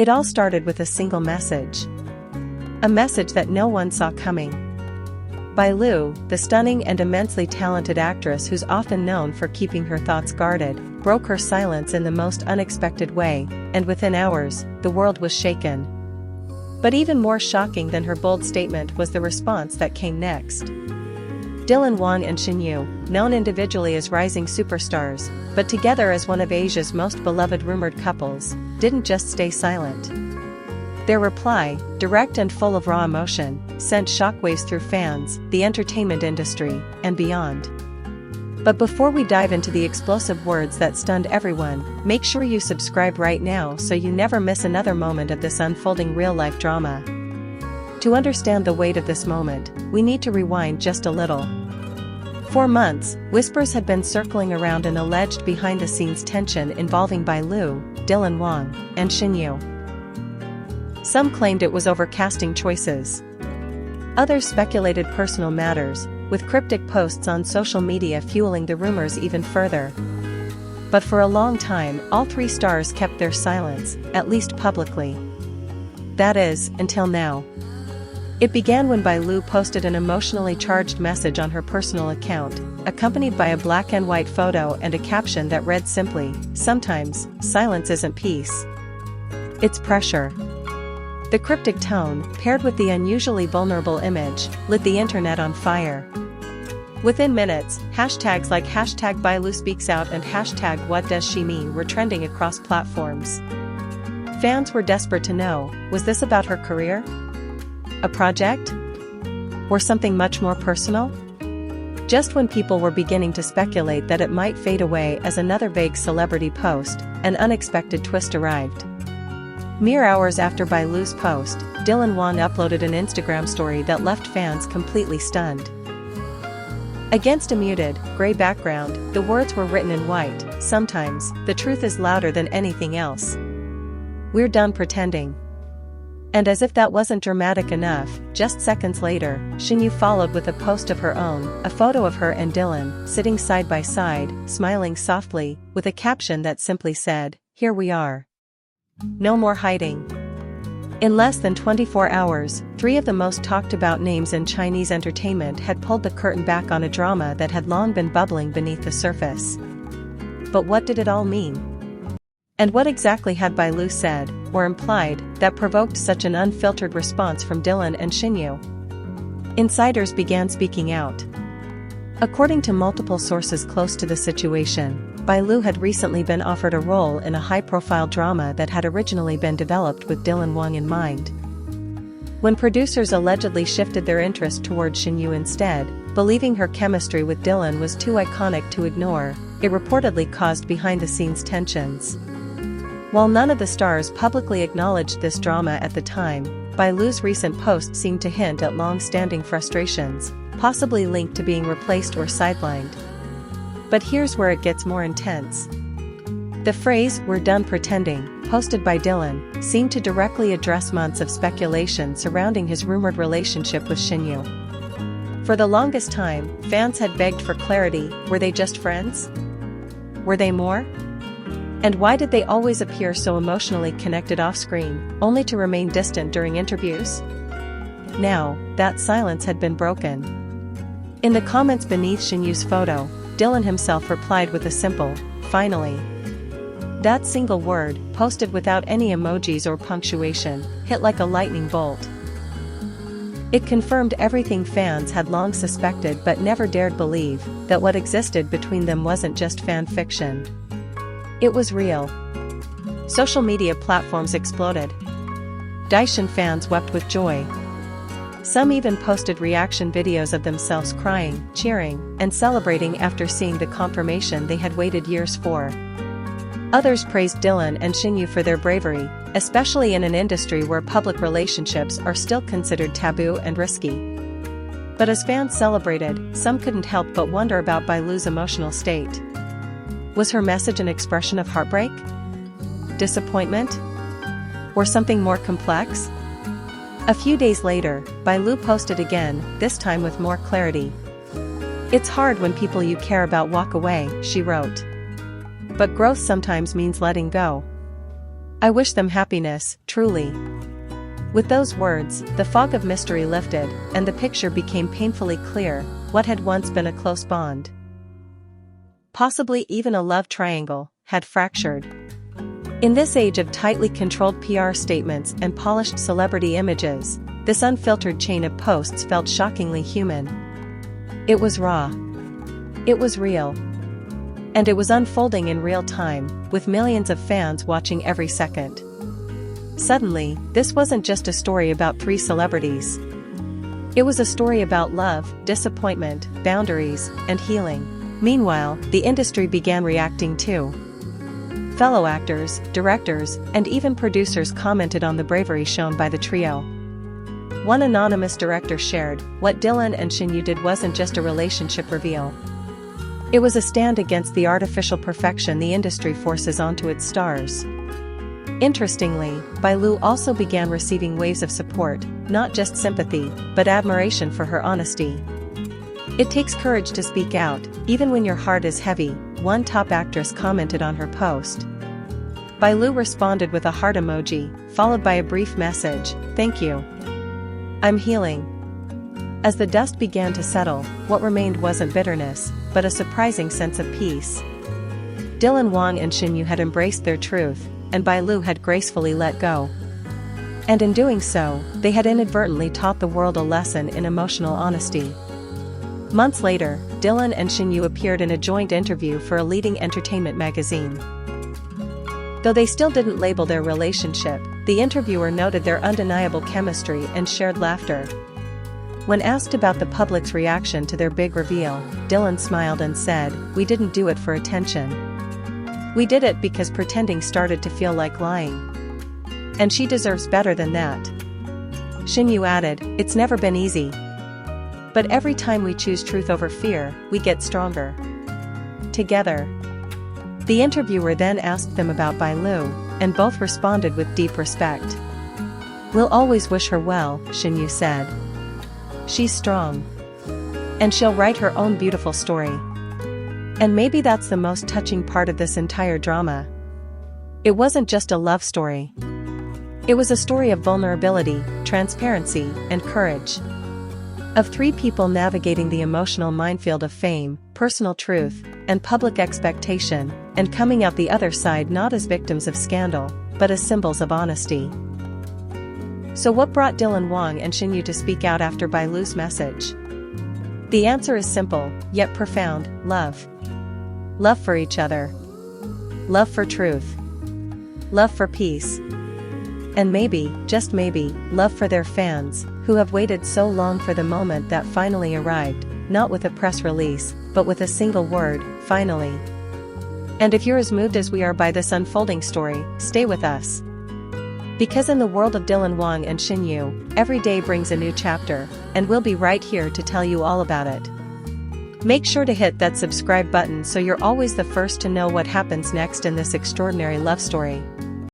It all started with a single message. A message that no one saw coming. Bai Lu, the stunning and immensely talented actress who's often known for keeping her thoughts guarded, broke her silence in the most unexpected way, and within hours, the world was shaken. But even more shocking than her bold statement was the response that came next. Wang and Shen Yue, known individually as rising superstars, but together as one of Asia's most beloved rumored couples, didn't just stay silent. Their reply, direct and full of raw emotion, sent shockwaves through fans, the entertainment industry, and beyond. But before we dive into the explosive words that stunned everyone, make sure you subscribe right now so you never miss another moment of this unfolding real-life drama. To understand the weight of this moment, we need to rewind just a little. For months, whispers had been circling around an alleged behind-the-scenes tension involving Bai Lu, Wang, and Shen Yue. Some claimed it was over casting choices. Others speculated personal matters, with cryptic posts on social media fueling the rumors even further. But for a long time, all three stars kept their silence, at least publicly. That is, until now. It began when Bai Lu posted an emotionally charged message on her personal account, accompanied by a black and white photo and a caption that read simply, "Sometimes, silence isn't peace. It's pressure." The cryptic tone, paired with the unusually vulnerable image, lit the internet on fire. Within minutes, hashtags like #BaiLuSpeaksOut and #WhatDoesShe mean were trending across platforms. Fans were desperate to know, was this about her career? A project? Or something much more personal? Just when people were beginning to speculate that it might fade away as another vague celebrity post, an unexpected twist arrived. Mere hours after Bai Lu's post, Wang uploaded an Instagram story that left fans completely stunned. Against a muted, gray background, the words were written in white, "Sometimes, the truth is louder than anything else. We're done pretending." And as if that wasn't dramatic enough, just seconds later, Shen Yue followed with a post of her own, a photo of her and Dylan, sitting side by side, smiling softly, with a caption that simply said, "Here we are. No more hiding." In less than 24 hours, three of the most talked about names in Chinese entertainment had pulled the curtain back on a drama that had long been bubbling beneath the surface. But what did it all mean? And what exactly had Bai Lu said, or implied, that provoked such an unfiltered response from Dylan and Shen Yue? Insiders began speaking out. According to multiple sources close to the situation, Bai Lu had recently been offered a role in a high-profile drama that had originally been developed with Wang in mind. When producers allegedly shifted their interest towards Shen Yue instead, believing her chemistry with Dylan was too iconic to ignore, it reportedly caused behind-the-scenes tensions. While none of the stars publicly acknowledged this drama at the time, Bai Lu's recent post seemed to hint at long-standing frustrations, possibly linked to being replaced or sidelined. But here's where it gets more intense. The phrase, "We're done pretending," posted by Dylan, seemed to directly address months of speculation surrounding his rumored relationship with Shen Yue. For the longest time, fans had begged for clarity. Were they just friends? Were they more? And why did they always appear so emotionally connected off-screen, only to remain distant during interviews? Now, that silence had been broken. In the comments beneath Shen Yue's photo, Dylan himself replied with a simple, "Finally." That single word, posted without any emojis or punctuation, hit like a lightning bolt. It confirmed everything fans had long suspected but never dared believe, that what existed between them wasn't just fan fiction. It was real. Social media platforms exploded. Daishin fans wept with joy. Some even posted reaction videos of themselves crying, cheering, and celebrating after seeing the confirmation they had waited years for. Others praised Dylan and Shen Yue for their bravery, especially in an industry where public relationships are still considered taboo and risky. But as fans celebrated, some couldn't help but wonder about Bai Lu's emotional state. Was her message an expression of heartbreak? Disappointment? Or something more complex? A few days later, Bai Lu posted again, this time with more clarity. "It's hard when people you care about walk away," she wrote. "But growth sometimes means letting go." I wish them happiness, truly." With those words, the fog of mystery lifted, and the picture became painfully clear: what had once been a close bond, possibly even a love triangle, had fractured. In this age of tightly controlled PR statements and polished celebrity images, this unfiltered chain of posts felt shockingly human. It was raw. It was real. And it was unfolding in real time, with millions of fans watching every second. Suddenly, this wasn't just a story about three celebrities. It was a story about love, disappointment, boundaries, and healing. Meanwhile, the industry began reacting too. Fellow actors, directors, and even producers commented on the bravery shown by the trio. One anonymous director shared, "What Dylan and Shen Yue did wasn't just a relationship reveal. It was a stand against the artificial perfection the industry forces onto its stars." Interestingly, Bai Lu also began receiving waves of support, not just sympathy, but admiration for her honesty. "It takes courage to speak out, even when your heart is heavy," one top actress commented on her post. Bai Lu responded with a heart emoji, followed by a brief message, "Thank you. I'm healing." As the dust began to settle, what remained wasn't bitterness, but a surprising sense of peace. Dylan Wang and Shen Yue had embraced their truth, and Bai Lu had gracefully let go. And in doing so, they had inadvertently taught the world a lesson in emotional honesty. Months later, Dylan and Shen Yue appeared in a joint interview for a leading entertainment magazine. Though they still didn't label their relationship, the interviewer noted their undeniable chemistry and shared laughter. When asked about the public's reaction to their big reveal, Dylan smiled and said, "We didn't do it for attention. We did it because pretending started to feel like lying. And she deserves better than that." Shen Yue added, "It's never been easy. But every time we choose truth over fear, we get stronger together." The interviewer then asked them about Bai Lu, and both responded with deep respect. "We'll always wish her well," Shen Yue said. "She's strong. And she'll write her own beautiful story." And maybe that's the most touching part of this entire drama. It wasn't just a love story. It was a story of vulnerability, transparency, and courage. Of three people navigating the emotional minefield of fame, personal truth, and public expectation, and coming out the other side not as victims of scandal, but as symbols of honesty. So what brought Dylan Wang and Shen Yue to speak out after Bai Lu's message? The answer is simple, yet profound: love. Love for each other. Love for truth. Love for peace. And maybe, just maybe, love for their fans, who have waited so long for the moment that finally arrived, not with a press release, but with a single word, finally. And if you're as moved as we are by this unfolding story, stay with us. Because in the world of Dylan Wang and Shen Yue, every day brings a new chapter, and we'll be right here to tell you all about it. Make sure to hit that subscribe button so you're always the first to know what happens next in this extraordinary love story.